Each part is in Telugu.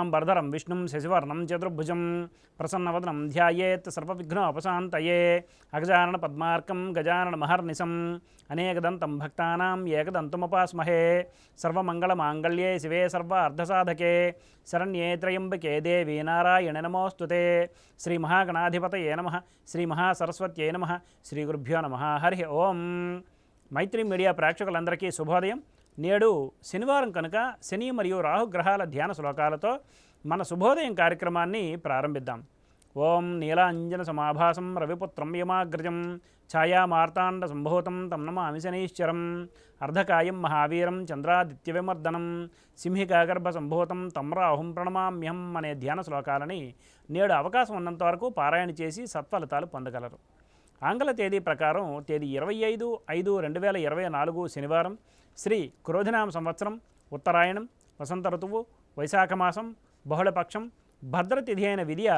शुक्लांबरधरं विष्णुं शशिवर्णं चतुर्भुजं प्रसन्नवदनं ध्यायेत् सर्वविघ्नोपशान्तये अगजाननपद्मार्कं गजाननमहर्निशम् अनेकदन्तं भक्तानाम् एकदन्तमुपास्महे सर्वमङ्गलमाङ्गल्ये शिवे सर्वार्धसाधके शरण्ये त्र्यम्बके देवी नारायणे नमोऽस्तुते श्रीमहागणाधिपतये नमः श्रीमहासरस्वत्यै नमः श्रीगुरुभ्यो नमः हरि ओं మైత్రి మీడియా ప్రేక్షకులందరికీ శుభోదయం. నేడు శనివారం కనుక శని మరియు రాహుగ్రహాల ధ్యాన శ్లోకాలతో మన శుభోదయం కార్యక్రమాన్ని ప్రారంభిద్దాం. ఓం నీలాంజన సమాభాసం రవిపుత్రం యమాగ్రజం ఛాయామార్తాండ సంభూతం తం నమామి శనీశ్వరం అర్ధకాయం మహావీరం చంద్రాదిత్య విమర్దనం సింహికాగర్భ సంభూతం తం రాహుం ప్రణమామ్యం అనే ధ్యాన శ్లోకాలని నేడు అవకాశం ఉన్నంత వరకు పారాయణ చేసి సత్ఫలితాలు పొందగలరు. ఆంగ్ల తేదీ ప్రకారం తేదీ 25/5/2024 శనివారం, శ్రీ క్రోధినామ సంవత్సరం, ఉత్తరాయణం, వసంత ఋతువు, వైశాఖ మాసం, బహుళపక్షం, భద్రతిథి అయిన విద్య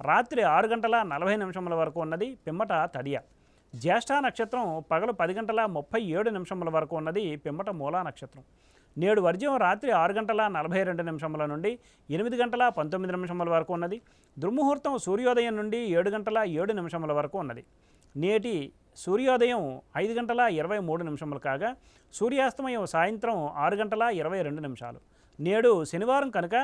రాత్రి 6:40 వరకు ఉన్నది, పిమ్మట తదియ. జ్యేష్ఠ నక్షత్రం పగలు 10:37 వరకు ఉన్నది, పిమ్మట మూలా నక్షత్రం. నేడు వర్జ్యం రాత్రి 6:42 నుండి 8:19 వరకు ఉన్నది. దుర్ముహూర్తం సూర్యోదయం నుండి 7:07 వరకు ఉన్నది. నేటి సూర్యోదయం 5:23 కాగా సూర్యాస్తమయం సాయంత్రం 6:22. నేడు శనివారం కనుక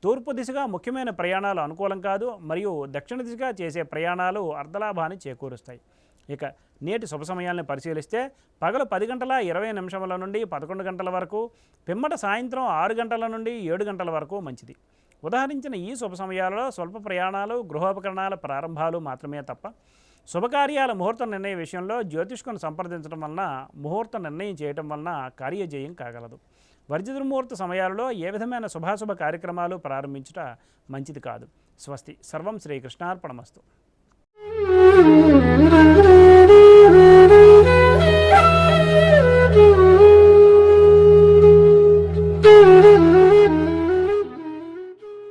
తూర్పు దిశగా ముఖ్యమైన ప్రయాణాలు అనుకూలం కాదు, మరియు దక్షిణ దిశగా చేసే ప్రయాణాలు అర్ధలాభాన్ని చేకూరుస్తాయి. ఇక నేటి శుభ సమయాలను పరిశీలిస్తే పగలు 10:20 నుండి 11 వరకు, పిమ్మట సాయంత్రం 6 నుండి 7 వరకు మంచిది. ఉదాహరించిన ఈ శుభ సమయాలలో స్వల్ప ప్రయాణాలు, గృహోపకరణాల ప్రారంభాలు మాత్రమే తప్ప శుభకార్యాల ముహూర్త నిర్ణయ విషయంలో జ్యోతిష్కును సంప్రదించడం వలన ముహూర్త నిర్ణయం చేయటం వలన కార్యజయం కాగలదు. వర్జ దుర్ముహూర్త సమయాలలో ఏ విధమైన శుభాశుభ కార్యక్రమాలు ప్రారంభించుట మంచిది కాదు. స్వస్తి. సర్వం శ్రీకృష్ణార్పణమస్తు.